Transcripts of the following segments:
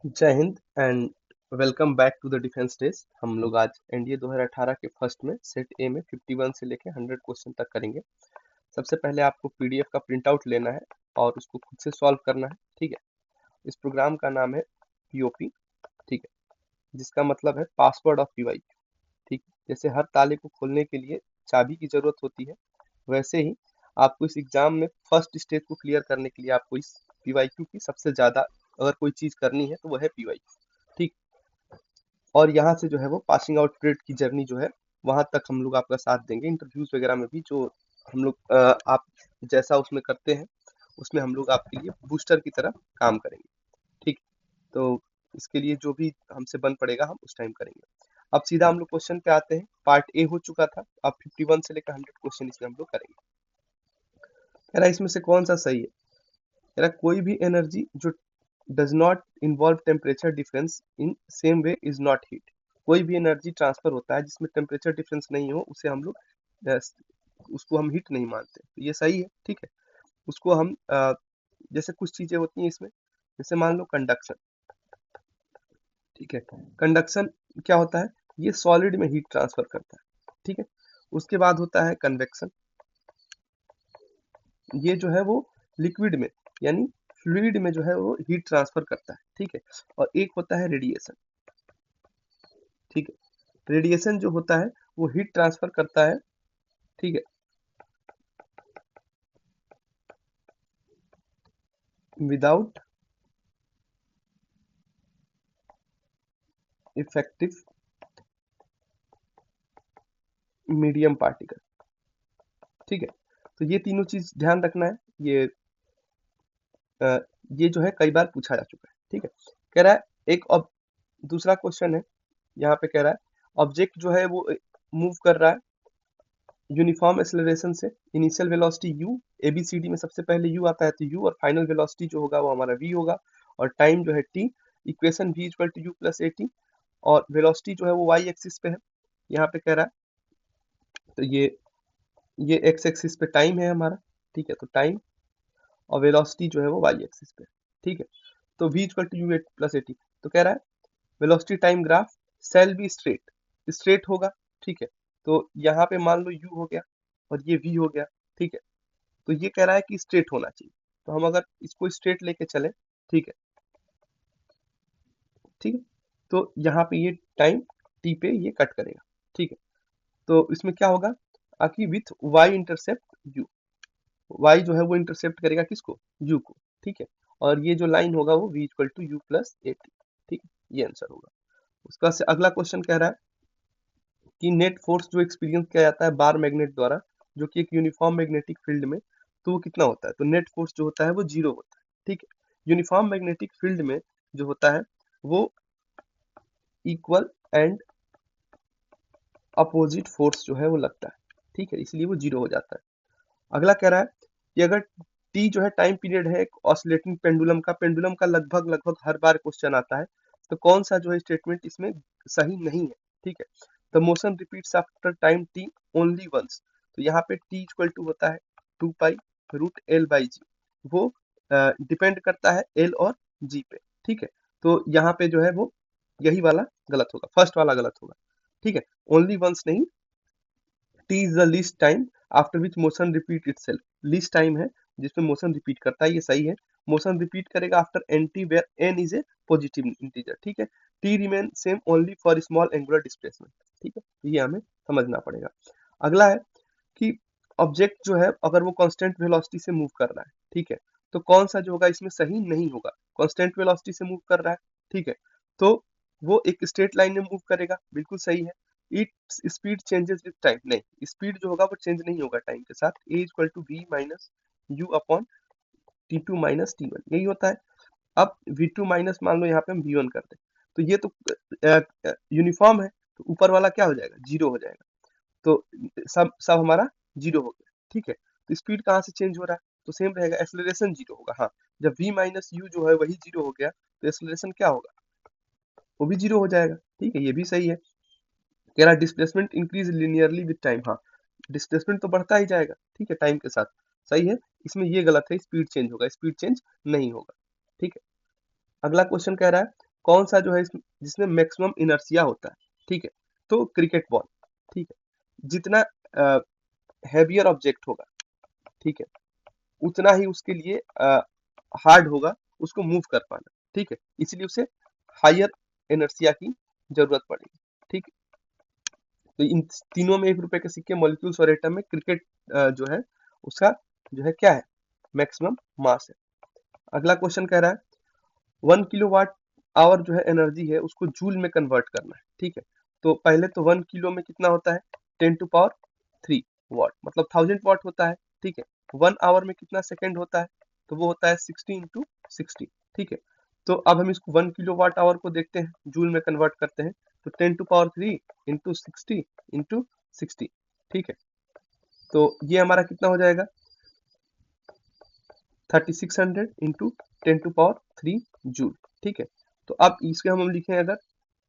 जय Hind and welcome back to the defence days. हम लोग आज एनडीए 2018 के फर्स्ट में सेट ए में 51 से लेके 100 क्वेश्चन तक करेंगे। सबसे पहले आपको पीडीएफ का प्रिंट आउट लेना है और उसको खुद से सॉल्व करना है। ठीक है। इस प्रोग्राम का नाम है पीओपी। ठीक है, जिसका मतलब है पासवर्ड ऑफ पीवाईक्यू। ठीक है, जैसे हर ताले को खोलने के लिए चाबी की जरूरत होती है, वैसे ही आपको इस एग्जाम में फर्स्ट स्टेज को क्लियर करने के लिए आपको इस पीवाईक्यू की सबसे ज्यादा अगर कोई चीज करनी है तो वह है पीवाईक्यू। ठीक। और यहाँ से जो है वो पासिंग आउट परेड की जर्नी जो है वहां तक हम लोग आपका साथ देंगे। इंटरव्यूज वगैरह में भी जो हम लोग आप जैसा उसमें करते हैं उसमें हम लोग आपके लिए बूस्टर की तरह काम करेंगे। ठीक। तो इसके लिए जो भी हमसे बन पड़ेगा हम उस टाइम करेंगे। अब सीधा हम लोग क्वेश्चन पे आते हैं। पार्ट ए हो चुका था, अब 51 से लेकर 100 क्वेश्चन इसमें हम लोग करेंगे। कह रहा है इसमें से कौन सा सही है। कह रहा है कोई भी एनर्जी जो does not involve temperature difference in same way is not heat. कोई भी एनर्जी ट्रांसफर होता है जिसमें टेम्परेचर डिफरेंस नहीं हो उसे हम लोग उसको हम हीट नहीं मानते। तो ये सही है। ठीक है। उसको हम जैसे कुछ चीजें होती हैं इसमें, जैसे मान लो कंडक्शन। ठीक है, कंडक्शन क्या होता है, ये सॉलिड में हीट ट्रांसफर करता है। ठीक है। उसके बाद होता है कन्वेक्शन, ये जो है वो लिक्विड में यानी फ्लूइड में जो है वो हीट ट्रांसफर करता है। ठीक है। और एक होता है रेडिएशन। ठीक है, रेडिएशन जो होता है वो हीट ट्रांसफर करता है। ठीक है, विदाउट इफेक्टिव मीडियम पार्टिकल। ठीक है, तो ये तीनों चीज ध्यान रखना है। ये जो है कई बार पूछा जा चुका है। ठीक है। कह रहा है एक अब दूसरा क्वेश्चन है, यहाँ पे कह रहा है ऑब्जेक्ट जो है वो मूव कर रहा है यूनिफॉर्म एक्सेलरेशन से। इनिशियल वेलोसिटी u, एबीसीडी में सबसे पहले u आता है तो u, और फाइनल वेलोसिटी जो होगा वो हमारा v होगा, और टाइम जो है t। Equation v equal to u plus a t, और वेलोसिटी जो है वो y एक्सिस पे है यहाँ पे कह रहा है। तो ये x एक्सिस पे टाइम है हमारा। ठीक है, तो टाइम और वेलोसिटी जो है वो y एक्सिस पे है। ठीक है, तो v equal to u plus a t. तो कह रहा है velocity time graph shall be straight, straight होगा। ठीक है, तो यहाँ पे मान लो u हो गया और ये v हो गया। ठीक है, तो ये कह रहा है कि स्ट्रेट होना चाहिए, तो हम अगर इसको स्ट्रेट लेके चले। ठीक है। ठीक है, तो यहाँ पे ये टाइम t पे ये कट करेगा। ठीक है, तो इसमें क्या होगा कि with y intercept u, y जो है वो इंटरसेप्ट करेगा किसको, u को। ठीक है, और ये जो लाइन होगा वो v equal to u plus a t. ठीक है, ये आंसर होगा। उसका से अगला क्वेश्चन कह रहा है कि नेट फोर्स जो एक्सपीरियंस किया जाता है बार मैग्नेट द्वारा, जो कि एक यूनिफॉर्म मैग्नेटिक फील्ड में, तो वो कितना होता है। तो नेट फोर्स जो होता है वो जीरो होता है। ठीक है, यूनिफॉर्म मैग्नेटिक फील्ड में जो होता है वो इक्वल एंड अपोजिट फोर्स जो है वो लगता है। ठीक है, इसलिए वो जीरो हो जाता है। अगला कह रहा है कि अगर टी जो है टाइम पीरियड है एक ऑसिलेटिंग पेंडुलम का लगभग लगभग हर बार क्वेश्चन आता है, तो कौन सा जो है स्टेटमेंट इसमें सही नहीं है। ठीक है, the motion repeats after time t only once. तो यहाँ पे टी इक्वल टू होता है 2 pi root l by g, वो डिपेंड करता है एल और जी पे। ठीक है, तो यहाँ पे जो है वो यही वाला गलत होगा, फर्स्ट वाला गलत होगा। ठीक है, ओनली वंस नहीं, t is the least time after which motion repeat itself. Least time है जिसमें मोशन रिपीट करता है, ये सही है। मोशन रिपीट करेगा after n t where n is a positive integer. ठीक है, t remain same only for small angular displacement. ठीक है, तो ये हमें समझना पड़ेगा। अगला है कि ऑब्जेक्ट जो है अगर वो कांस्टेंट वेलोसिटी से मूव कर रहा है। ठीक है, तो कौन सा जो होगा इसमें सही नहीं होगा। कांस्टेंट वेलोसिटी से मूव कर रहा है। ठीक है, तो वो एक स्ट्रेट लाइन में मूव करेगा, बिल्कुल सही है। It's speed changes with time, नहीं, स्पीड जो होगा वो चेंज नहीं होगा टाइम के साथ। A equal to V minus U upon T two minus T one, यही होता है। अब वी टू माइनस मान लो यहाँ पे हम वी वन करते हैं, तो ये तो यूनिफॉर्म है, तो ऊपर वाला क्या हो जाएगा, जीरो हो जाएगा। तो सब सब हमारा जीरो हो गया। ठीक है, तो स्पीड कहाँ से चेंज हो रहा है, तो सेम रहेगा, एक्सेलरेशन जीरो होगा। हाँ, जब v माइनस यू जो है वही जीरो हो गया तो एक्सेलरेशन क्या होगा, वो भी जीरो हो जाएगा। ठीक है, ये भी सही है। कह रहा displacement increase linearly with time. हाँ, डिस्प्लेसमेंट तो बढ़ता ही जाएगा। ठीक है, टाइम के साथ, सही है। इसमें ये गलत है, स्पीड चेंज होगा, स्पीड चेंज नहीं होगा। ठीक है, अगला क्वेश्चन कह रहा है कौन सा जो है जिसमें मैक्सिमम इनर्शिया होता है, ठीक है, तो क्रिकेट बॉल, ठीक है, जितना हैवियर ऑब्जेक्ट होगा, ठीक है, उतना ही उसके लिए हार्ड होगा उसको मूव कर पाना, ठीक है, इसलिए उसे हायर इनर्शिया की जरूरत पड़ेगी, ठीक है। तो इन तीनों में 1 रुपए के सिक्के, मॉलिक्यूल्स और एटम में क्रिकेट जो है उसका जो है क्या है, मैक्सिमम मास है। अगला क्वेश्चन कह रहा है 1 किलोवाट आवर जो है एनर्जी है उसको जूल में कन्वर्ट करना है, ठीक है। तो पहले तो 1 किलो में कितना होता है, 10⁻³ वाट, मतलब 1000 वाट होता है, ठीक है। 1 आवर में कितना सेकेंड होता है, तो वो होता है 60 × 60, ठीक है। तो अब हम इसको 1 किलोवाट आवर को देखते हैं, जूल में कन्वर्ट करते हैं, तो 10⁻³ × 60 × 60, ठीक है। तो ये हमारा कितना हो जाएगा, 3600 × 10⁻³ जूल, ठीक है। तो अब इसके हम लिखें अगर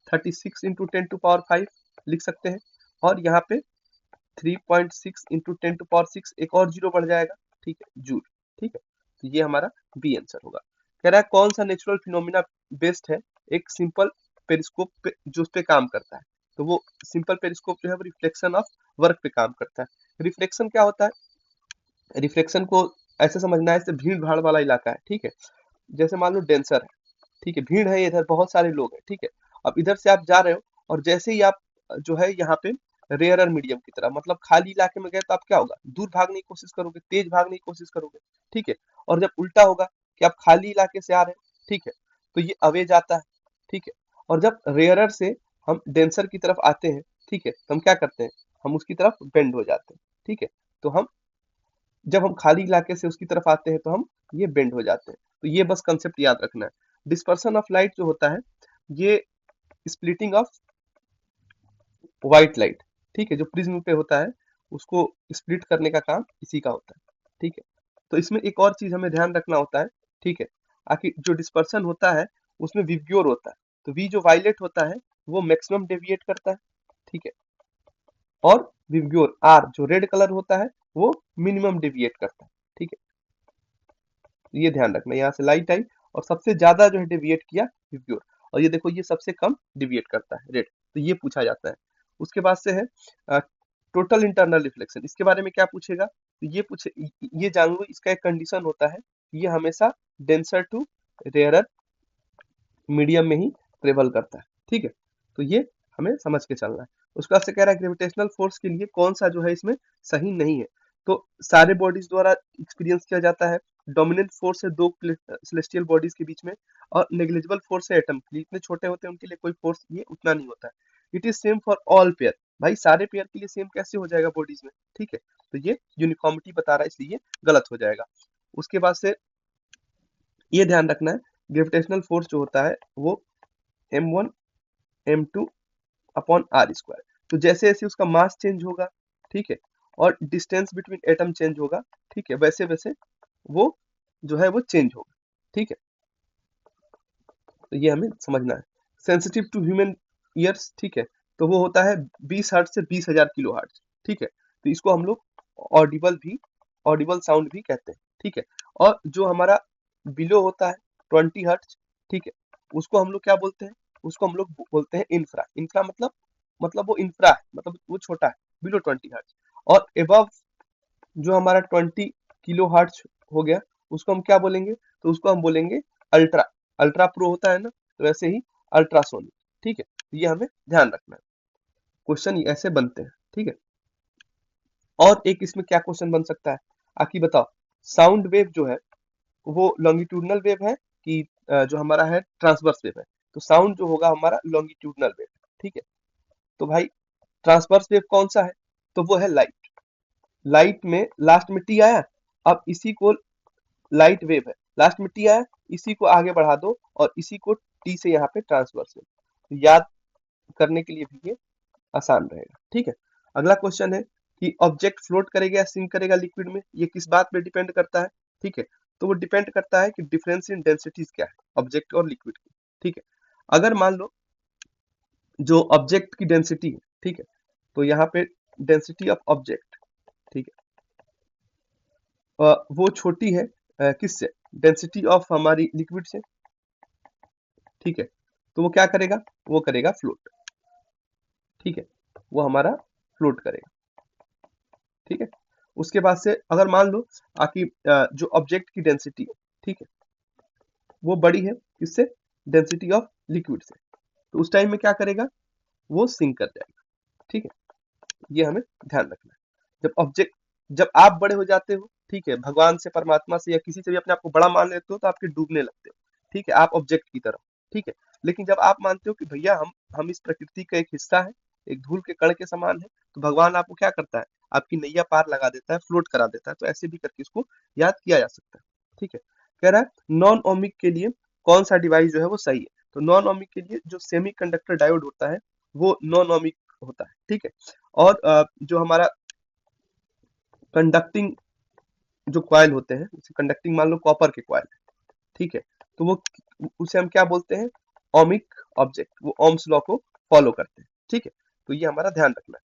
36 × 10⁵ लिख सकते हैं, और यहाँ पे 3.6 × 10⁶ एक और जीरो बढ़ जाएगा, ठीक है, जूल, ठीक है। तो ये हमारा बी आंसर होगा। कह रहा है कौन सा नेचुरल फिनोमिना बेस्ट है एक सिंपल पेरिस्कोप पे जो उस पे काम करता है, तो वो सिंपल पेरिस्कोप जो है वो रिफ्लेक्शन ऑफ वर्क पे काम करता है। रिफ्लेक्शन क्या होता है, रिफ्लेक्शन को ऐसे समझना है, जैसे भीड़ भाड़ वाला इलाका है, ठीक है, जैसे मान लो डेंसर है, ठीक है, भीड़ है, इधर बहुत सारे लोग हैं, ठीक है। अब इधर से आप जा रहे हो और जैसे ही आप जो है यहाँ पे रेयरर मीडियम की तरह, मतलब खाली इलाके में गए, तो आप क्या होगा, दूर भागने की कोशिश करोगे, तेज भागने की कोशिश करोगे, ठीक है। और जब उल्टा होगा कि आप खाली इलाके से आ रहे हैं, ठीक है, तो ये अवे जाता है, ठीक है। और जब रेयरर से हम डेंसर की तरफ आते हैं, ठीक है, तो हम क्या करते हैं, हम उसकी तरफ बेंड हो जाते हैं, ठीक है। तो हम जब हम खाली इलाके से उसकी तरफ आते हैं तो हम ये बेंड हो जाते हैं। तो ये बस कंसेप्ट याद रखना है। डिस्पर्सन ऑफ लाइट जो होता है, ये स्प्लिटिंग ऑफ व्हाइट लाइट, ठीक है, जो प्रिज्म पे होता है उसको स्प्लिट करने का काम इसी का होता है, ठीक है। तो इसमें एक और चीज हमें ध्यान रखना होता है, ठीक है, आखिर जो डिस्पर्सन होता है उसमें विब्ग्योर होता है, तो वी जो वायलेट होता है वो मैक्सिमम डेविएट करता है, ठीक है, और विब्ग्योर आर जो रेड कलर होता है वो मिनिमम डेविएट करता है, ठीक है। ये ध्यान रखना, यहाँ से लाइट आई और सबसे ज्यादा जो है डेविएट किया विब्ग्योर, और ये देखो ये सबसे कम डेविएट करता है रेड, तो ये पूछा जाता है। उसके बाद से है टोटल इंटरनल रिफ्लेक्शन, इसके बारे में क्या पूछेगा, तो ये पूछे, ये जान लो इसका एक कंडीशन होता है, ये हमेशा डेंसर टू रेयरर मीडियम में ही ट्रेवल करता है, ठीक है। तो ये हमें समझ के चलना है। उसके बाद से कह रहा है ग्रेविटेशनल फोर्स के लिए कौन सा जो है इसमें सही नहीं है, तो सारे बॉडीज द्वारा एक्सपीरियंस किया जाता है। डोमिनेंट फोर्स है दो सेलेस्टियल बॉडीज के बीच में, और नेग्लिजिबल फोर्स है एटम के लिए, इतने छोटे होते हैं उनके लिए कोई फोर्स ये उतना नहीं होता है। It is same for all pair, भाई सारे पेयर के लिए सेम कैसे हो जाएगा बॉडीज में, ठीक है। तो ये यूनिफॉर्मिटी बता रहा है, इसलिए ये गलत हो जाएगा। उसके बाद से ये ध्यान रखना है, ग्रेविटेशनल फोर्स जो होता है वो m1 m2 upon are square, तो जैसे जैसे उसका मास चेंज होगा, ठीक है, और डिस्टेंस बिटवीन एटम चेंज होगा, ठीक है, वैसे वैसे वो जो है वो चेंज होगा, ठीक है। तो ये हमें समझना है। सेंसिटिव टू ह्यूमन ईयर्स, ठीक है, तो वो होता है 20 हर्ट्ज से 20,000 किलो हर्ट्ज, ठीक है। तो इसको हम लोग ऑडिबल साउंड भी कहते हैं, ठीक है। और जो हमारा बिलो होता है 20 हर्ट्ज, ठीक है, उसको हम लोग क्या बोलते हैं, उसको हम लोग बोलते हैं इंफ्रा। इंफ्रा मतलब वो इंफ्रा है, मतलब वो छोटा है, बिलो 20 हर्ट्ज। और एबव जो हमारा 20 किलो हर्ट्ज हो गया, उसको हम क्या बोलेंगे, तो उसको हम बोलेंगे अल्ट्रा। अल्ट्रा प्रो होता है ना, तो वैसे ही अल्ट्रासोनिक, ठीक है। तो ये हमें ध्यान रखना है, क्वेश्चन ऐसे बनते हैं, ठीक है। और एक इसमें क्या क्वेश्चन बन सकता है, आखिर बताओ, साउंड वेव जो है वो लॉन्गिट्यूडनल वेव है कि जो हमारा है ट्रांसवर्स वेव है, तो साउंड जो होगा हमारा लॉन्गिट्यूडनल वेव, ठीक है। तो भाई ट्रांसवर्स वेव कौन सा है, तो वो है लाइट। लाइट में लास्ट में टी आया, अब इसी को लाइट वेव है, लास्ट में टी आया, इसी को आगे बढ़ा दो और इसी को टी से यहाँ पे ट्रांसवर्स वेव, याद करने के लिए भी ये आसान रहेगा, ठीक है। अगला क्वेश्चन है कि ऑब्जेक्ट फ्लोट करेगा या सिंक करेगा लिक्विड में, ये किस बात पे डिपेंड करता है, ठीक है। तो वो डिपेंड करता है कि डिफरेंस इन डेंसिटीज क्या है ऑब्जेक्ट और लिक्विड की, ठीक है। अगर मान लो जो ऑब्जेक्ट की डेंसिटी है, ठीक है, तो यहाँ पे डेंसिटी ऑफ ऑब्जेक्ट, ठीक है, वो छोटी है किससे, डेंसिटी ऑफ हमारी लिक्विड से, ठीक है। तो वो क्या करेगा, वो करेगा फ्लोट। ठीक है, वो हमारा फ्लोट करेगा। ठीक है, उसके बाद से अगर मान लो आपकी जो ऑब्जेक्ट की डेंसिटी है, ठीक है, वो बड़ी है किससे, डेंसिटी ऑफ लिक्विड से, तो उस टाइम में क्या करेगा, वो सिंक कर जाएगा। ठीक है, ये हमें ध्यान रखना है। जब आप बड़े हो जाते हो, ठीक है, भगवान से, परमात्मा से या किसी से भी अपने आप को बड़ा मान लेते हो, तो आपके डूबने लगते हो। ठीक है, आप ऑब्जेक्ट की तरह। ठीक है, लेकिन जब आप मानते हो कि भैया हम इस प्रकृति का एक हिस्सा है, एक धूल के कण के समान है, तो भगवान आपको क्या करता है, आपकी नैया पार लगा देता है, फ्लोट करा देता है। तो ऐसे भी करके इसको याद किया जा सकता है। ठीक है, कह रहा है नॉन ओमिक के लिए कौन सा डिवाइस जो है वो सही है। तो नॉन ओमिक के लिए जो सेमी कंडक्टर डायोड होता है वो नॉन ओमिक होता है। ठीक है, और जो हमारा कंडक्टिंग जो कॉइल होते हैं, जैसे कंडक्टिंग मान लो कॉपर के कॉइल, ठीक है, तो वो उसे हम क्या बोलते हैं, ओमिक ऑब्जेक्ट, वो ओम्स लॉ को फॉलो करते हैं। ठीक है, तो ये हमारा ध्यान रखना है,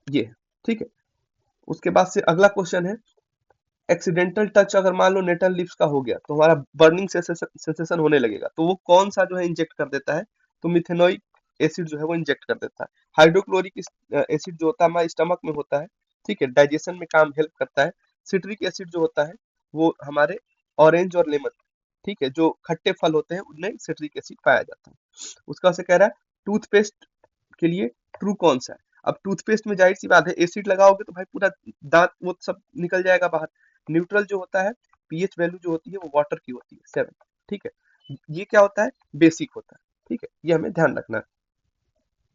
ये है। ठीक है, उसके बाद से अगला क्वेश्चन है, एक्सीडेंटल टच अगर मान लो नेटल लिप्स का हो गया तो हमारा बर्निंग सेंसेशन होने लगेगा, तो वो कौन सा जो है इंजेक्ट कर देता है, तो मिथेनोइक एसिड जो है वो इंजेक्ट कर देता है। हाइड्रोक्लोरिक एसिड जो होता है हमारे स्टमक में होता है, ठीक है, डाइजेशन में काम हेल्प करता है। सिट्रिक एसिड जो होता है वो हमारे ऑरेंज और लेमन, ठीक है, जो खट्टे फल होते हैं उनमें सिट्रिक एसिड पाया जाता है। उसका से कह रहा है टूथपेस्ट के लिए ट्रू कौन सा है। अब टूथपेस्ट में जाहिर सी बात है एसिड लगाओगे तो भाई पूरा दांत वो सब निकल जाएगा बाहर। न्यूट्रल जो होता है, पीएच वैल्यू जो होती है वो वाटर की होती है 7। ठीक है, ये क्या होता है, बेसिक होता है। ठीक है, ये हमें ध्यान रखना है।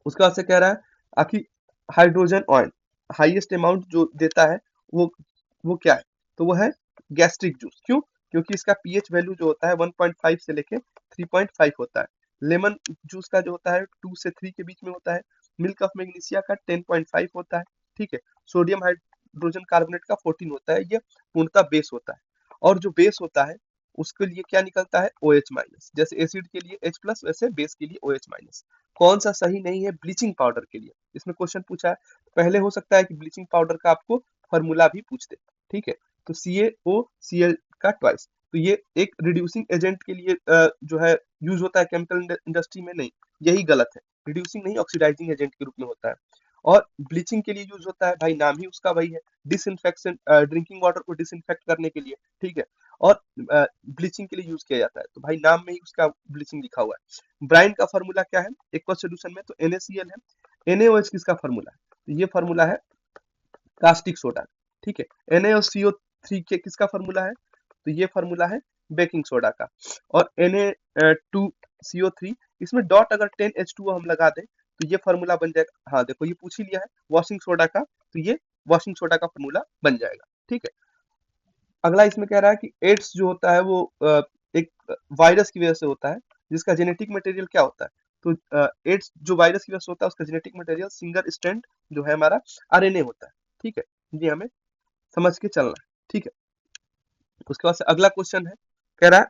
उसके बाद से कह रहा है आखिर हाइड्रोजन ऑयल हाईएस्ट अमाउंट जो देता है वो क्या है, तो वो है गैस्ट्रिक जूस। क्यों, क्योंकि इसका पीएच वैल्यू जो होता है 1.5 से लेके 3.5 होता है। लेमन जूस का जो होता है 2 से 3 के बीच में होता है। मिल्क ऑफ मैग्नीशिया का 10.5 होता है। ठीक है, सोडियम हाइड्रोजन कार्बोनेट का 14 होता है। ये पूर्णतः बेस होता है, और जो बेस होता है उसके लिए क्या निकलता है, OH माइनस। जैसे एसिड के लिए H प्लस, वैसे बेस के लिए OH माइनस। कौन सा सही नहीं है ब्लीचिंग पाउडर के लिए, इसमें क्वेश्चन पूछा है। पहले हो सकता है कि ब्लीचिंग पाउडर का आपको फॉर्मूला भी पूछ दे। ठीक है, तो CaOCl का ट्वाइस, तो ये एक रिड्यूसिंग एजेंट के लिए जो है यूज होता है केमिकल इंडस्ट्री में, नहीं, यही गलत है। रिड्यूसिंग नहीं, ऑक्सीडाइजिंग एजेंट के रूप में होता है। और ब्लीचिंग के लिए यूज होता है, भाई नाम ही उसका वही है, डिसइंफेक्शन, ड्रिंकिंग वाटर को डिसइंफेक्ट करने के लिए। ठीक है, और ब्लीचिंग के लिए यूज किया जाता है, तो भाई नाम में ही उसका ब्लीचिंग लिखा हुआ है। ब्राइन का फॉर्मूला क्या है एक्वस सोल्यूशन में, तो NaCl है। NaOH किसका फॉर्मूला है, तो ये फॉर्मूला है कास्टिक सोडा। ठीक है, NaCO3 के किसका फॉर्मूला है, तो ये फॉर्मूला है बेकिंग सोडा का। और Na2CO3, इसमें डॉट अगर 10H2O हम लगा दें तो ये फॉर्मूला बन जाएगा। हाँ देखो, ये पूछ ही लिया है वॉशिंग सोडा का, तो ये वॉशिंग सोडा का फॉर्मूला बन जाएगा। ठीक है, अगला इसमें कह रहा है कि एड्स जो होता है वो एक वायरस की वजह से होता है, जिसका जेनेटिक मटेरियल क्या होता है, तो एड्स जो वायरस की वजह से होता है उसका जेनेटिक मटेरियल सिंगल स्ट्रैंड जो है हमारा RNA होता है। ठीक है, ये हमें समझ के चलना है। ठीक है, उसके बाद से अगला क्वेश्चन है, कह रहा है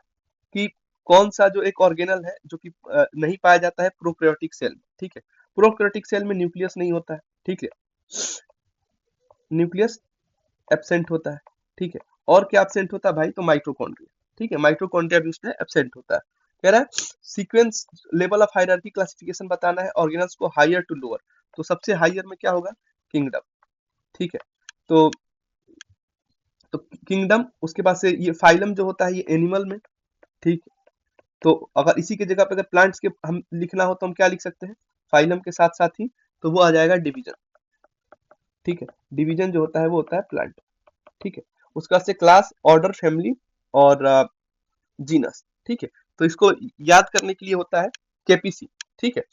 कि कौन सा जो एक ऑर्गेनल है जो कि नहीं पाया जाता है प्रोकैरियोटिक सेल में। ठीक है, प्रोकैरियोटिक सेल में न्यूक्लियस नहीं होता है। ठीक है, न्यूक्लियस एब्सेंट होता है। ठीक है, और क्या एब्सेंट होता है भाई, तो माइटोकॉन्ड्रिया। ठीक है, माइटोकॉन्ड्रिया भी उसमें एब्सेंट होता है। कह रहा है sequence level of hierarchy classification बताना है ऑर्गेनल्स को हायर टू लोअर, तो सबसे हायर में क्या होगा, किंगडम। ठीक है, तो किंगडम, उसके बाद से ये फाइलम जो होता है ये एनिमल में। ठीक, तो अगर इसी की जगह पे अगर प्लांट्स के हम लिखना हो तो हम क्या लिख सकते हैं, फाइलम के साथ साथ ही, तो वो आ जाएगा डिवीजन। ठीक है, डिवीजन जो होता है वो होता है प्लांट। ठीक है, उसके बाद से क्लास, ऑर्डर, फैमिली और जीनस। ठीक है, तो इसको याद करने के लिए होता है KPC। ठीक है,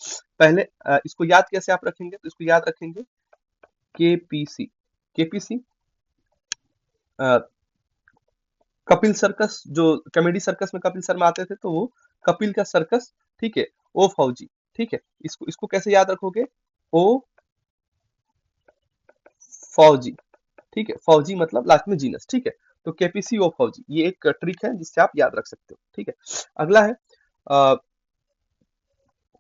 पहले इसको याद कैसे आप रखेंगे, तो इसको याद रखेंगे KPC। KPC कपिल सर्कस, जो कॉमेडी सर्कस में कपिल शर्मा आते थे, तो वो कपिल का सर्कस। ठीक है, ओ फौजी। ठीक है, इसको इसको कैसे याद रखोगे, ओ फौजी। ठीक है, फौजी मतलब लास्ट में जीनस। ठीक है, तो KPC ओ फौजी, ये एक ट्रिक है जिससे आप याद रख सकते हो। ठीक है, अगला है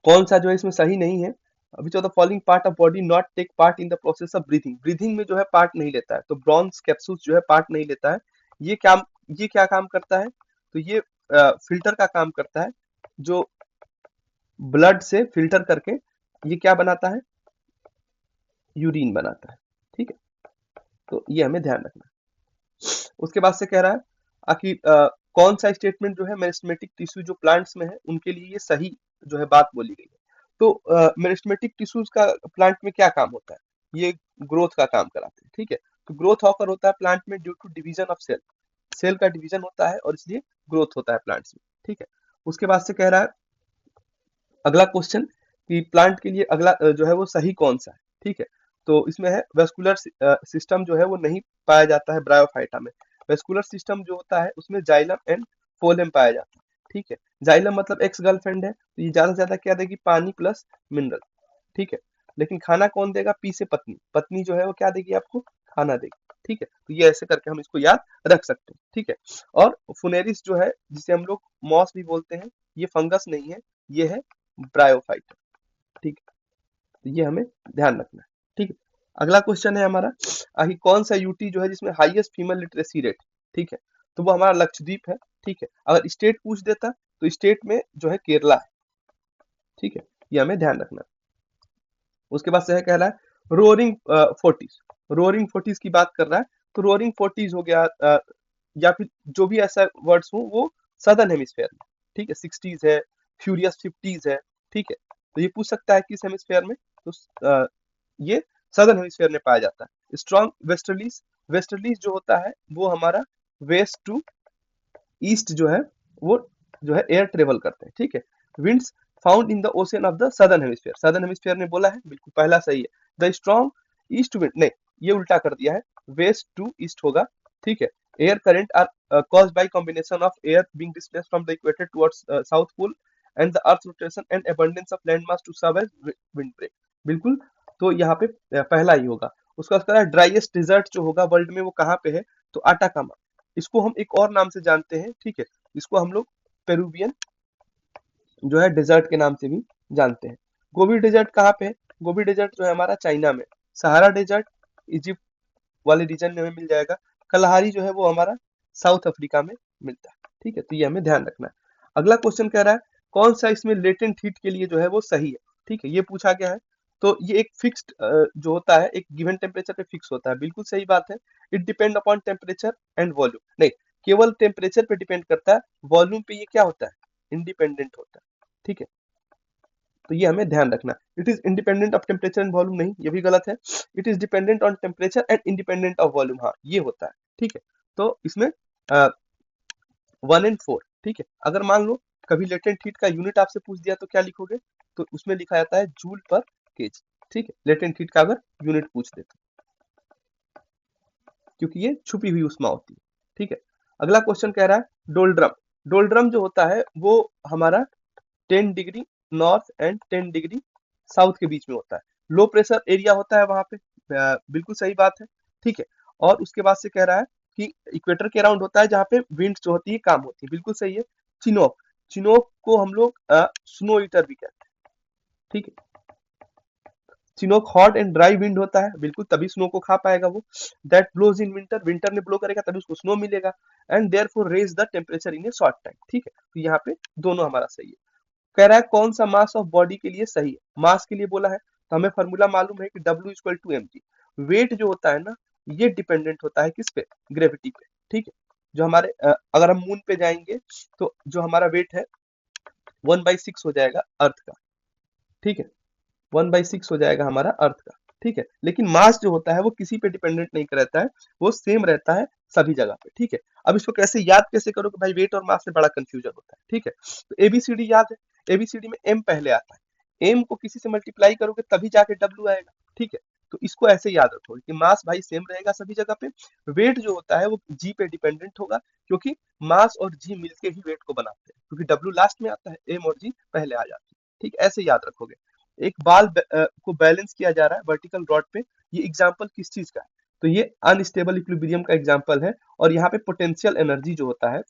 कौन सा जो है इसमें सही नहीं है, which of the following part of body not take part in the process of breathing. Breathing में जो है पार्ट नहीं लेता है, तो ब्रॉन्स कैप्सूल जो है पार्ट नहीं लेता है। ये क्या काम करता है, तो ये फिल्टर का काम करता है, जो ब्लड से फिल्टर करके ये क्या बनाता है, यूरिन बनाता है। ठीक है, तो ये हमें ध्यान रखना है। उसके बाद से कह रहा है आखिर कौन सा स्टेटमेंट जो है मेरिस्टेमेटिक टिश्यू जो प्लांट्स में है उनके लिए ये सही जो है बात बोली गई है। तो मेरिस्टेमेटिक टिश्यूज का प्लांट में क्या काम होता है, ये ग्रोथ का काम कराते हैं। ठीक है, तो ग्रोथ ऑकर होता है प्लांट में due to division of cell, cell का डिवीजन होता है और इसलिए ग्रोथ होता है प्लांट्स में। ठीक है, उसके बाद से कह रहा है अगला क्वेश्चन कि प्लांट के लिए अगला जो है वो सही कौन सा है। ठीक है, तो इसमें है वेस्कुलर सिस्टम जो है वो नहीं पाया जाता है ब्रायोफाइटा में। वेस्कुलर सिस्टम जो होता है उसमें जाइलम एंड फोलेम पाया जाता है। ठीक है, जाइलम मतलब एक्स गर्लफ्रेंड है, तो ये ज्यादा से ज्यादा क्या देगी, पानी प्लस मिनरल। ठीक है, लेकिन खाना कौन देगा, पी से पत्नी, पत्नी जो है वो क्या देगी आपको, खाना देगी। ठीक है, तो ये ऐसे करके हम इसको याद रख सकते हैं। ठीक है, और फुनेरिस जो है जिसे हम लोग मॉस भी बोलते हैं, ये फंगस नहीं है, ये है ब्रायोफाइट। ठीक है, तो ये हमें ध्यान रखना है। ठीक है, अगला क्वेश्चन है हमारा आखिर कौन सा यूटी जो है जिसमें हाईएस्ट फीमेल लिटरेसी रेट। ठीक है, तो वो हमारा लक्षद्वीप है। ठीक है, अगर स्टेट पूछ देता तो स्टेट में जो है केरला है। ठीक है, ये हमें ध्यान रखना है। उसके बाद से है कह रहा है रोरिंग फोर्टीज, रोरिंग फोर्टीज की बात कर रहा है। तो रोरिंग फोर्टीज हो गया या फिर जो भी ऐसा वर्ड्स हो वो सदर्न हेमिस्फेयर में। ठीक है, सिक्सटीज है, फ्यूरियस फिफ्टीज है। ठीक है, तो ये पूछ सकता है किस हेमिस्फेयर में, तो ये सदर्न हेमिस्फेयर में पाया जाता है। स्ट्रॉन्ग वेस्टर्लीज, वेस्टर्लीज जो होता है वो हमारा वेस्ट टू ईस्ट जो है वो जो है एयर ट्रेवल करते हैं। ठीक है, winds found in the ocean of the southern hemisphere, southern hemisphere ने बोला है, बिल्कुल पहला सही है। द स्ट्रॉन्ग ईस्ट विंड, नहीं ये उल्टा कर दिया है, वेस्ट टू ईस्ट होगा। ठीक है, air current are caused by combination of air being displaced from the equator towards south pole and the earth rotation and abundance of land mass to serve as wind break। बिल्कुल, तो यहाँ पे पहला ही होगा। उसका उसका ड्राइएस्ट डिजर्ट जो होगा वर्ल्ड में वो कहाँ पे है, तो आटाकामा। इसको हम एक और नाम से जानते हैं। ठीक है, इसको हम लोग पेरुवियन जो है डेजर्ट के नाम से भी जानते हैं। गोबी डेजर्ट कहाँ पे है, गोबी डेजर्ट जो है हमारा चाइना में। सहारा डेजर्ट इजिप्ट वाले रीजन में हमें मिल जाएगा। कलहारी जो है वो हमारा साउथ अफ्रीका में मिलता है। ठीक है, तो ये हमें ध्यान रखना है। अगला क्वेश्चन कह रहा है कौन सा इसमें लेटेंट हीट के लिए जो है वो सही है। ठीक है, ये पूछा गया है। तो ये एक फिक्स्ड जो होता है एक गिवन टेम्परेचर पे फिक्स होता है, बिल्कुल सही बात है। It depend upon temperature and volume, नहीं केवल टेम्परेचर पे डिपेंड करता है, वॉल्यूम पे ये क्या होता है, इंडिपेंडेंट होता है। ठीक है, तो ये हमें ध्यान रखना। It is independent of temperature and volume, नहीं ये भी गलत है। It is dependent on temperature and independent of volume, हाँ ये होता है। ठीक है, तो इसमें 1 and 4। ठीक है, अगर मान लो कभी लेटेंट हीट का यूनिट आपसे पूछ दिया तो क्या लिखोगे, तो उसमें लिखा जाता है जूल पर केजी। ठीक है, लेटेंट हीट का अगर यूनिट पूछ दे तो, क्योंकि ये छुपी हुई उष्मा होती है। ठीक है, अगला क्वेश्चन कह रहा है डोल्ड्रम, डोल्ड्रम जो होता है वो हमारा 10 degree north and 10 degree south के बीच में होता है। लो प्रेशर एरिया होता है वहां पे, बिल्कुल सही बात है। ठीक है, और उसके बाद से कह रहा है कि इक्वेटर के अराउंड होता है जहाँ पे विंड जो होती है काम होती है, बिल्कुल सही है। चिनोक, चिनोक को हम लोग स्नो ईटर भी कहते हैं। ठीक है, chinook hot and dry wind होता है, बिल्कुल तभी स्नो को खा पाएगा वो। That blows in winter, winter में ब्लो करेगा तभी उसको स्नो मिलेगा। And therefore raises the temperature in a short time. ठीक है, तो यहाँ पे दोनों हमारा सही है। कह रहा है कौन सा मास ऑफ बॉडी के लिए सही है, मास के लिए बोला है तो हमें फॉर्मूला मालूम है कि W = mg। वेट जो होता है ना ये डिपेंडेंट होता है किस पे, ग्रेविटी पे। ठीक है, जो हमारे अगर हम मून पे जाएंगे तो जो हमारा वेट है 1/6 हो जाएगा अर्थ का। ठीक है, 1/6 हो जाएगा हमारा अर्थ का। ठीक है, लेकिन मास जो होता है वो किसी पे डिपेंडेंट नहीं रहता है, वो सेम रहता है सभी जगह पे। ठीक है, अब इसको कैसे याद कैसे करोगे भाई, वेट और मास में बड़ा कंफ्यूजन होता है। ठीक है, तो एबीसीडी याद है, एबीसीडी में एम पहले आता है, एम को किसी से मल्टीप्लाई करोगे तभी जाके डब्ल्यू आएगा। ठीक है, तो इसको ऐसे याद रखोगे कि मास भाई सेम रहेगा सभी जगह पे, वेट जो होता है वो जी पे डिपेंडेंट होगा, क्योंकि मास और जी मिलके ही वेट को बनाते हैं, क्योंकि डब्ल्यू लास्ट में आता है, एम और जी पहले आ जाते हैं। ठीक, ऐसे याद रखोगे। एक बाल को बैलेंस किया जा रहा है वर्टिकल रॉड पे, ये एग्जांपल किस चीज का है, तो ये अनस्टेबल इक्विलिब्रियम का एग्जांपल है। और यहाँ पे पोटेंशियल एनर्जी जो होता है,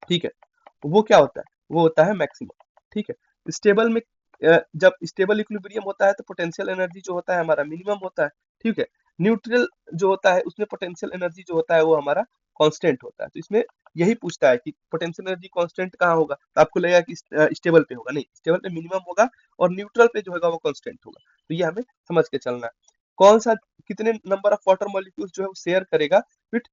ठीक है, वो क्या होता है, वो होता है मैक्सिमम। ठीक है, स्टेबल में जब स्टेबल इक्विलिब्रियम होता है तो पोटेंशियल एनर्जी जो होता है हमारा मिनिमम होता है। ठीक है, न्यूट्रल जो होता है उसमें पोटेंशियल एनर्जी जो होता है वो हमारा कांस्टेंट होता है। तो इसमें यही पूछता है कि पोटेंशियल एनर्जी कांस्टेंट कहाँ होगा, तो आपको लगेगा कि स्टेबल पे होगा, नहीं, स्टेबल पे मिनिमम होगा और न्यूट्रल पे जो होगा वो कांस्टेंट होगा। तो ये हमें समझ के चलना है। कौन सा कितने नंबर ऑफ वाटर मॉलिक्यूल्स जो है वो शेयर करेगा with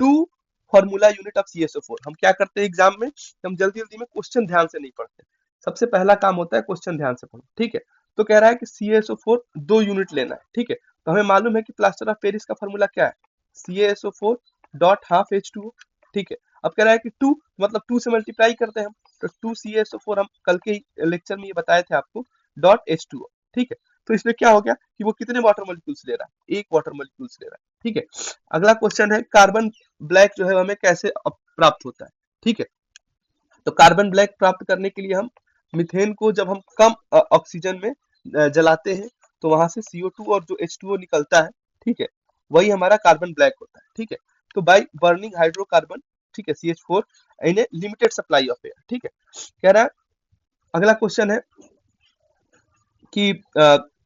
to formula unit of CSO4। हम क्या करते हैं एग्जाम में, हम जल्दी जल्दी में क्वेश्चन ध्यान से नहीं पढ़ते। सबसे पहला काम होता है क्वेश्चन ध्यान से पढ़ो, ठीक है। तो कह रहा है कि CSO4 2 यूनिट लेना है, ठीक है। तो हमें मालूम है कि प्लास्टर ऑफ पेरिस का फॉर्मूला क्या है, CaSO4 डॉट हाफ H2O, ठीक है। अब कह रहा है कि 2 मतलब 2 से मल्टीप्लाई करते हैं हम, तो 2 CaSO4 हम कल के लेक्चर में ये बताए थे आपको, डॉट H2O, ठीक है। तो इसमें क्या हो गया कि वो कितने वाटर मॉलिक्यूल्स ले रहा है, एक वाटर मॉलिक्यूल्स ले रहा है, ठीक है। अगला क्वेश्चन है कार्बन ब्लैक जो है हमें कैसे प्राप्त होता है, ठीक है। तो कार्बन ब्लैक प्राप्त करने के लिए हम मीथेन को जब हम कम ऑक्सीजन में जलाते हैं तो वहां से CO2 और जो H2O निकलता है, ठीक है, वही हमारा कार्बन ब्लैक होता है, ठीक है। तो बाई बर्निंग हाइड्रोकार्बन, ठीक है, CH4 in A limited supply of air, ठीक है। कह रहा है अगला क्वेश्चन है कि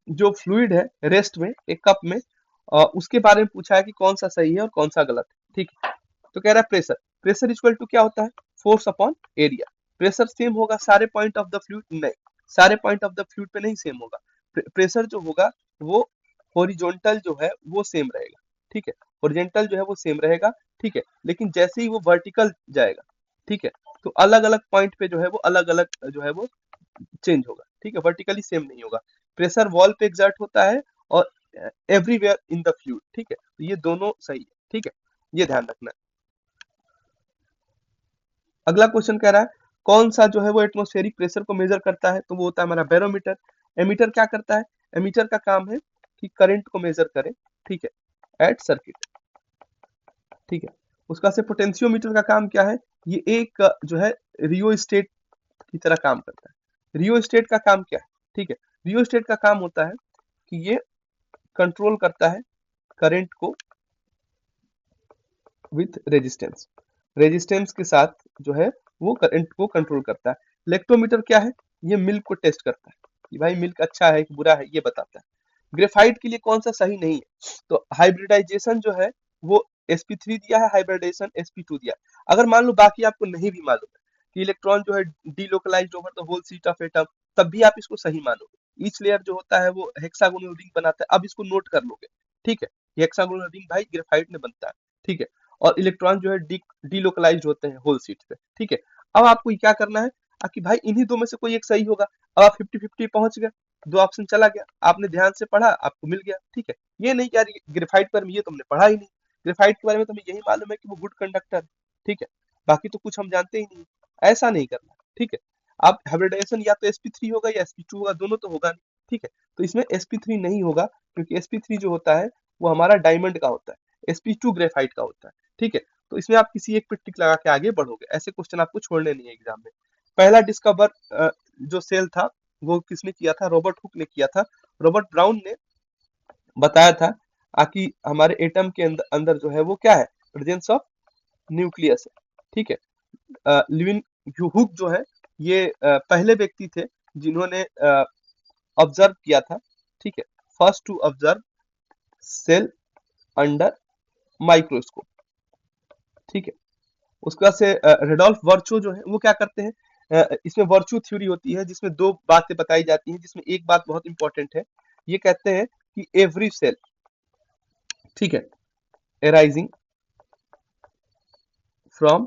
जो फ्लूइड है रेस्ट में एक कप में, उसके बारे में पूछा है कि कौन सा सही है और कौन सा गलत है, ठीक है। तो कह रहा है प्रेशर, प्रेशर इक्वल टू क्या होता है, force upon area. Pressure same होगा सारे पॉइंट ऑफ द फ्लूइड, नहीं, सारे पॉइंट ऑफ द फ्लूइड पे नहीं सेम होगा। प्रेशर जो होगा वो हॉरिजॉन्टल जो है वो सेम रहेगा, ठीक है, हॉरिजॉन्टल जो है वो सेम रहेगा, ठीक है। लेकिन जैसे ही वो वर्टिकल जाएगा, ठीक है, तो अलग अलग पॉइंट पे जो है वो अलग अलग जो है वो चेंज होगा, ठीक है, वर्टिकली सेम नहीं होगा। प्रेशर वॉल पे एग्जर्ट होता है और एवरीवेयर इन द फ्लूइड, ठीक है। तो ये दोनों सही है, ठीक है, ये ध्यान रखना है। अगला क्वेश्चन कह रहा है कौन सा जो है वो एटमॉस्फेरिक प्रेशर को मेजर करता है, तो वो होता है हमारा बैरोमीटर। एमीटर क्या करता है, एमीटर का काम है कि करंट को मेजर करे, ठीक है, एट सर्किट, ठीक है। उसका से पोटेंशियोमीटर का काम क्या है, ये एक जो है रियोस्टेट की तरह काम करता है। रियोस्टेट का काम क्या है, ठीक है, रियोस्टेट का काम होता है कि ये कंट्रोल करता है करंट को विथ रेजिस्टेंस, रेजिस्टेंस के साथ जो है वो करंट को कंट्रोल करता है। इलेक्ट्रोमीटर क्या है, ये मिल्क को टेस्ट करता है कि भाई मिल्क अच्छा है कि बुरा है, ये बताता है। ग्रेफाइट के लिए कौन सा सही नहीं है, तो हाइब्रिडाइजेशन जो है वो sp3 दिया है, हाइब्रिडाइजेशन sp2 दिया है। अगर मान लो बाकी आपको नहीं भी मालूम है कि इलेक्ट्रॉन जो है delocalised over the whole sheet of atom, तब भी आप इसको सही मानोगे। ईच लेयर जो होता है वो हेक्सागोनल रिंग बनाता है, अब इसको नोट कर लोगे, ठीक है। ये हेक्सागोनल रिंग भाई ग्रेफाइट में बनता है, ठीक है। और इलेक्ट्रॉन जो है डीलोकलाइज्ड होते हैं होल शीट पे, ठीक है। अब आपको क्या करना है कि भाई इन्हीं दो में से कोई एक सही होगा। अब आप 50-50 पहुंच गए, दो ऑप्शन चला गया, आपने ध्यान से पढ़ा आपको मिल गया, ठीक है। ये नहीं यार ग्रेफाइट पर ये तुमने पढ़ा ही नहीं, ग्रेफाइट के बारे में तुम्हें यही मालूम है कि वो गुड कंडक्टर है, ठीक है, बाकी तो कुछ हम जानते ही नहीं। ऐसा नहीं करना, ठीक है। आप हाइब्रिडाइजेशन या तो sp3 होगा या sp2 होगा, दोनों तो होगा नहीं, ठीक है। तो इसमें sp3 नहीं होगा क्योंकि sp3 जो होता है वो हमारा डायमंड का होता है, sp2 ग्रेफाइट का होता है, ठीक है। तो इसमें आप किसी एक पे टिक लगा के आगे बढ़ोगे, ऐसे क्वेश्चन आपको छोड़ने नहीं है एग्जाम में। पहला डिस्कवर जो सेल था वो किसने किया था, रॉबर्ट हुक ने किया था। रॉबर्ट ब्राउन ने बताया था कि हमारे एटम के अंदर अंदर जो है वो क्या है, प्रेजेंस ऑफ न्यूक्लियस है, ठीक है। लिविन हुक जो है ये पहले व्यक्ति थे जिन्होंने ऑब्जर्व किया था, ठीक है, first to observe cell under microscope, ठीक है। उसके बाद से रेडोल्फ वर्चो जो है वो क्या करते हैं, इसमें वर्चू थ्योरी होती है जिसमें दो बातें बताई जाती हैं, जिसमें एक बात बहुत इंपॉर्टेंट है। ये कहते हैं कि एवरी सेल, ठीक है, arising from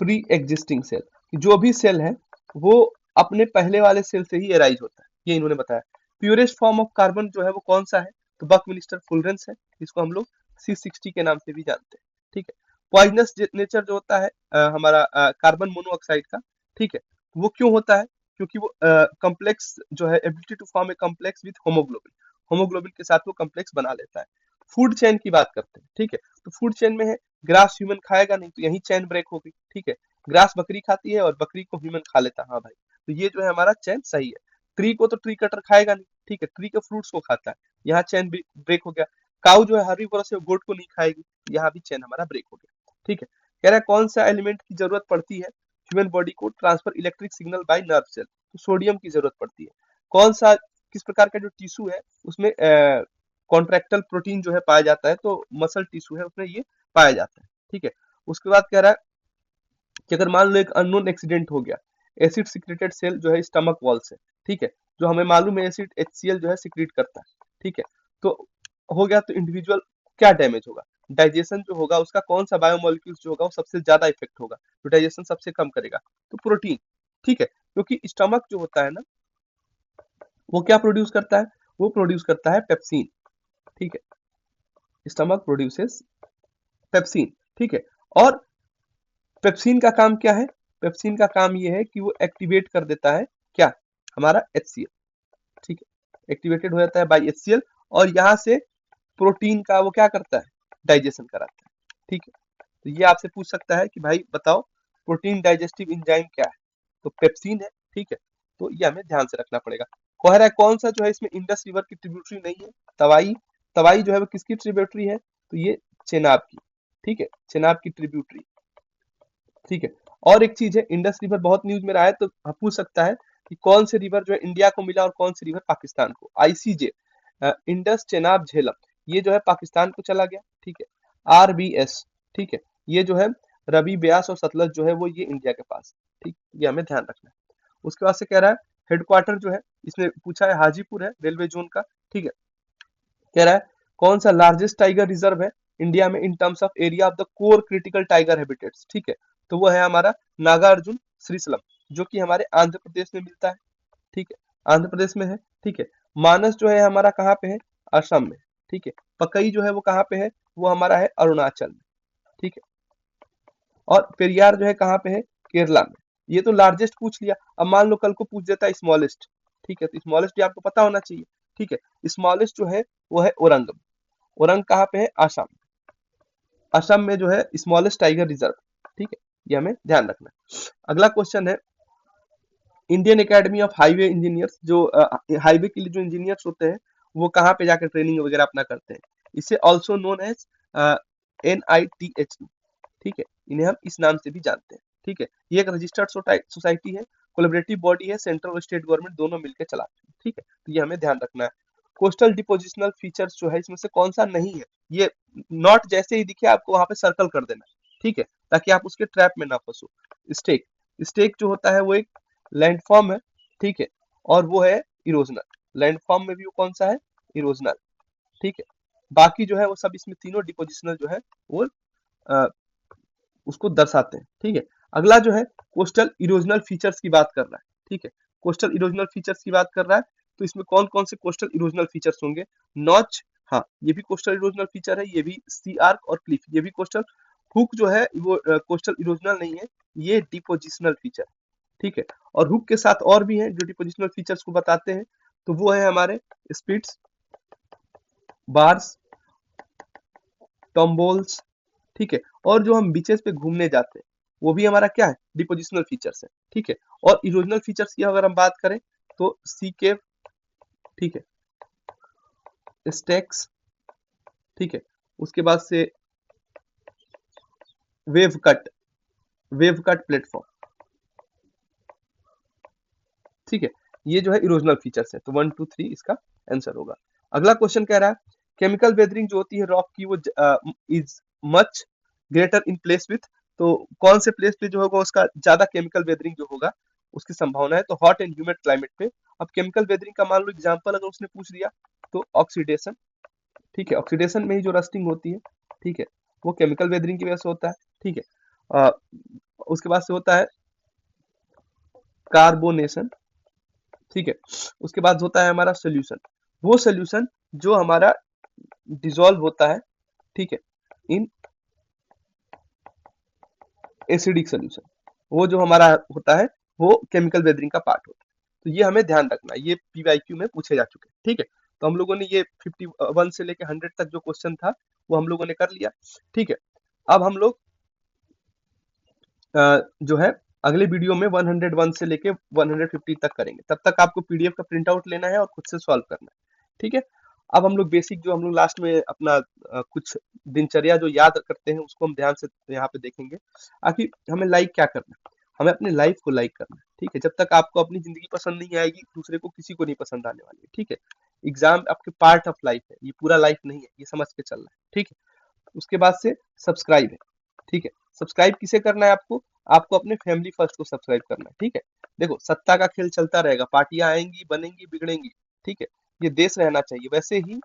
pre existing cell, जो भी सेल है वो अपने पहले वाले सेल से ही एराइज होता है, ये इन्होंने बताया। प्योरेस्ट फॉर्म ऑफ कार्बन जो है वो कौन सा है, तो बकमिलिस्टर फुलरेंस है, इसको हम लोग C60 के नाम से भी जानते हैं, ठीक है। पॉइजनस नेचर जो होता है हमारा कार्बन मोनोऑक्साइड का, ठीक है, वो क्यों होता है, क्योंकि वो कम्प्लेक्स जो है ability to form a complex with haemoglobin, haemoglobin के साथ वो कम्प्लेक्स बना लेता है। फूड चेन की बात करते हैं, ठीक है, तो फूड चेन में है ग्रास ह्यूमन खाएगा नहीं तो यही चेन ब्रेक होगी, ठीक है। ग्रास बकरी खाती है और बकरी को ह्यूमन खा लेता है, हाँ भाई, तो ये जो है हमारा चेन सही है। ट्री को तो ट्री कटर खाएगा नहीं, ठीक है, ट्री के फ्रूट्स को खाता है, यहाँ चेन ब्रेक हो गया। काऊ जो है हर्बीवोरस है, गोट को नहीं खाएगी, यहाँ भी चेन हमारा ब्रेक हो गया, ठीक है। कह रहा है कौन सा एलिमेंट की जरूरत पड़ती है ह्यूमन बॉडी को transfer electric signal by nerve cell, तो सोडियम की जरूरत पड़ती है। कौन सा किस प्रकार का जो टिश्यू है उसमें कॉन्ट्रैक्टल प्रोटीन जो है पाया जाता है, तो मसल टिश्यू है उसमें ये पाया जाता है, ठीक है। उसके बाद कह रहा है कि अगर मान लो एक अननोन एक्सीडेंट हो गया, एसिड सिक्रेटेड सेल जो है स्टमक वॉल से, ठीक है, जो हमें मालूम है एसिड HCl जो है सिक्रीट करता है, ठीक है, तो हो गया तो इंडिविजुअल क्या डैमेज होगा, डाइजेशन जो होगा उसका कौन सा बायोमोलिक्यूल्स जो होगा वो सबसे ज्यादा इफेक्ट होगा, तो डाइजेशन सबसे कम करेगा, तो प्रोटीन, ठीक है, क्योंकि स्टमक जो होता है ना वो क्या प्रोड्यूस करता है, वो प्रोड्यूस करता है पेप्सिन, ठीक है, स्टमक प्रोड्यूसेस पेप्सिन, ठीक है, और पेप्सिन का काम क्या है, पेप्सिन का काम ये है कि वो एक्टिवेट कर देता है क्या, हमारा HCl, ठीक है, एक्टिवेटेड हो जाता है बाय HCl, और यहाँ से प्रोटीन का वो क्या करता है, डाइजेशन कराता है, ठीक है, तो ये आपसे पूछ सकता है कि भाई बताओ प्रोटीन डाइजेस्टिव एंजाइम क्या है, तो पेप्सिन है, ठीक है, तो ये हमें ध्यान से रखना पड़ेगा। कह रहा है कौन सा जो है इसमें इंडस रिवर की ट्रिब्यूटरी नहीं है, तवाई, तवाई जो है वो किसकी ट्रिब्यूटरी है, तो ये चेनाब की, ठीक है, चेनाब की ट्रिब्यूटरी, ठीक है, और एक चीज है इंडस रिवर बहुत न्यूज में रहा है, तो पूछ सकता है कि कौन से रिवर जो है इंडिया को मिला और कौन से रिवर पाकिस्तान को, ICJ, इंडस चेनाब झेलम, ये जो है पाकिस्तान को चला गया, ठीक है, RBS, ठीक है, ये जो है रवि ब्यास और सतलज जो है वो ये इंडिया के पास, ठीक, ये हमें ध्यान रखना है। उसके बाद से कह रहा है हेडक्वार्टर जो है इसमें पूछा है हाजीपुर है रेलवे जोन का, ठीक है, कह रहा है कौन सा लार्जेस्ट टाइगर रिजर्व है इंडिया में in terms of area of the core critical tiger habitats, ठीक है, तो वो है हमारा नागार्जुन श्रीशैलम, जो कि हमारे आंध्र प्रदेश में मिलता है, ठीक है, आंध्र प्रदेश में है, ठीक है, मानस जो है हमारा कहाँ पे है, असम में, ठीक है, पकई जो है वो कहाँ पे है, वो हमारा है अरुणाचल में, ठीक है, और पेरियार जो है कहाँ पे है, केरला में। ये तो लार्जेस्ट पूछ लिया, अब मान लो कल को पूछ देता है स्मॉलेस्ट, ठीक है, तो स्मॉलेस्ट भी आपको पता होना चाहिए, ठीक है, स्मॉलेस्ट जो है वो है ओरंग, ओरंग कहाँ पे है, आसाम, असम में जो है स्मॉलेस्ट टाइगर रिजर्व, ठीक है, ये हमें ध्यान रखना है। अगला क्वेश्चन है Indian academy of highway engineers, जो हाईवे के लिए जो इंजीनियर्स होते हैं वो कहाँ पे जाकर ट्रेनिंग वगैरह अपना करते हैं, इसे ऑल्सो नोन एज NITHE, ठीक है, इन्हें हम इस नाम से भी जानते हैं, ठीक है, ये एक रजिस्टर्ड सोसाइटी है, कोलैबोरेटिव बॉडी है, सेंट्रल और स्टेट गवर्नमेंट दोनों मिलकर चलाते हैं, ठीक है, तो ये हमें ध्यान रखना है। कोस्टल डिपोजिशनल फीचर्स जो है इसमें से कौन सा नहीं है, ये नॉट जैसे ही दिखे आपको वहां पे सर्कल कर देना है, ठीक है, ताकि आप उसके ट्रैप में ना फंसो। स्टेक, स्टेक जो होता है वो एक लैंडफॉर्म है, ठीक है, और वो है इरोजनल, लैंडफॉर्म में भी वो कौन सा है, इरोजनल, ठीक है, बाकी जो है वो सब इसमें तीनों डिपोजिशनल जो है वो अ, उसको दर्शाते हैं, ठीक है। अगला जो है कोस्टल इरोजनल फीचर्स की बात कर रहा है, ठीक है, कोस्टल इरोजनल फीचर्स की बात कर रहा है, तो इसमें कौन कौन से कोस्टल इरोजनल फीचर्स होंगे, नॉच, हाँ ये भी कोस्टल इरोजनल फीचर है, ये भी सी आर्क और क्लिफ ये भी कोस्टल, हुक जो है वो कोस्टल इरोजनल नहीं है, ये डिपोजिशनल फीचर, ठीक है, और हुक के साथ और भी हैं जो डिपोजिशनल फीचर्स को बताते हैं, तो वो है हमारे स्पिट्स, बार्स, टॉम्बोल्स, ठीक है, और जो हम बीचेस पे घूमने जाते हैं वो भी हमारा क्या है, डिपोजिशनल फीचर्स है, ठीक है, और इरोजनल फीचर्स की अगर हम बात करें तो सी केव, ठीक है, स्टेक्स, ठीक है, उसके बाद से wave cut, wave cut platform, ठीक है, ये जो है इरोजनल फीचर्स है, तो 1 2 3 इसका आंसर होगा। अगला क्वेश्चन कह रहा है केमिकल वेदरिंग जो होती है रॉक की वो is much greater in place with, तो कौन से प्लेस पे जो होगा उसका ज्यादा केमिकल वेदरिंग जो होगा उसकी संभावना है, तो हॉट एंड ह्यूमिड क्लाइमेट पे। अब केमिकल वेदरिंग का मान लो एग्जांपल अगर उसने पूछ लिया तो ऑक्सीडेशन, ठीक है, ऑक्सीडेशन में ही जो रस्टिंग होती है, ठीक है, वो केमिकल वेदरिंग की वजह से होता है, ठीक है, अ, उसके बाद से होता है कार्बोनेशन, ठीक है, उसके बाद होता है हमारा सोल्यूशन, वो सोल्यूशन जो हमारा डिसॉल्व होता है, ठीक है, इन एसिडिक सोल्यूशन, वो जो हमारा होता है वो केमिकल वेदरिंग का पार्ट होता है, तो ये हमें ध्यान रखना है, ये PYQ में पूछे जा चुके हैं, ठीक है, तो हम लोगों ने ये 51 से लेके 100 तक जो क्वेश्चन था वो हम लोगों ने कर लिया, ठीक है, अब हम लोग जो है अगले वीडियो में 101 से लेके 150 तक करेंगे, तब तक आपको PDF का प्रिंट आउट लेना है और खुद से सॉल्व करना है, ठीक है। अब हम लोग बेसिक जो हम लोग लास्ट में अपना कुछ दिनचर्या जो याद करते हैं उसको हम ध्यान से यहाँ पे देखेंगे। आखिर हमें लाइक क्या करना है, हमें अपने लाइफ को लाइक करना है, ठीक है, जब तक आपको अपनी जिंदगी पसंद नहीं आएगी दूसरे को किसी को नहीं पसंद आने वाली है, ठीक है, एग्जाम आपके पार्ट ऑफ लाइफ है, ये पूरा लाइफ नहीं है, ये समझ के चलना है, ठीक है। उसके बाद से सब्सक्राइब है, ठीक है, सब्सक्राइब किसे करना है आपको? आपको अपने फैमिली फर्स्ट को सब्सक्राइब करना है, ठीक है। देखो सत्ता का खेल चलता रहेगा, पार्टियां आएंगी, बनेंगी, बिगड़ेंगी, ठीक है। ये देश रहना चाहिए, वैसे ही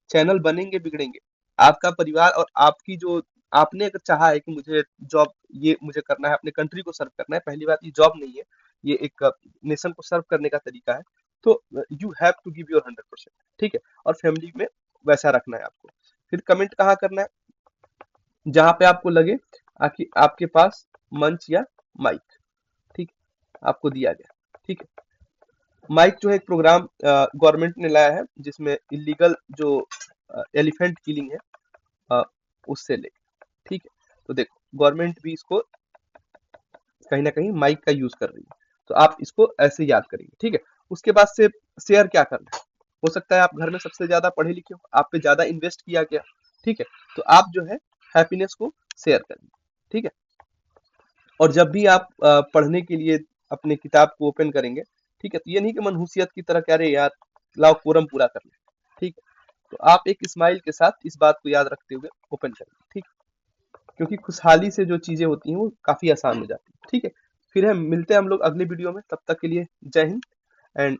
चैनल बनेंगे, बिगड़ेंगे। आपका परिवार और आपकी जो आपने अगर चाहा है कि मुझे जॉब ये मुझे करना है, अपने कंट्री को सर्व करना है, पहली बात ये जॉब नहीं है, ये एक नेशन को सर्व करने का तरीका है। तो you have to give your 100%, ठीक है। और फैमिली में वैसा रखना है आपको। फिर कमेंट कहाँ करना है? जहां पे आपको लगे कि आपके पास मंच या माइक, ठीक है, आपको दिया गया, ठीक है। माइक जो है एक प्रोग्राम गवर्नमेंट ने लाया है, जिसमें इलीगल जो एलिफेंट किलिंग है अ, उससे ले, ठीक है। तो देखो गवर्नमेंट भी इसको कहीं ना कहीं माइक का यूज कर रही है, तो आप इसको ऐसे याद करेंगे, ठीक है। उसके बाद से शेयर क्या करना है? हो सकता है आप घर में सबसे ज्यादा पढ़े लिखे हो, आप पे ज्यादा इन्वेस्ट किया गया, ठीक है। तो आप जो है हैप्पीनेस को शेयर करेंगे, ठीक है। और जब भी आप पढ़ने के लिए अपने किताब को ओपन करेंगे, ठीक है, तो ये नहीं कि मनहूसियत की तरह कह रहे यार लाओ कोरम पूरा कर ले, ठीक है। तो आप एक स्माइल के साथ इस बात को याद रखते हुए ओपन करेंगे, ठीक है। क्योंकि खुशहाली से जो चीजें होती हैं वो काफी आसान हो जाती है, ठीक है। फिर हम मिलते हैं हम लोग अगले वीडियो में, तब तक के लिए जय हिंद एंड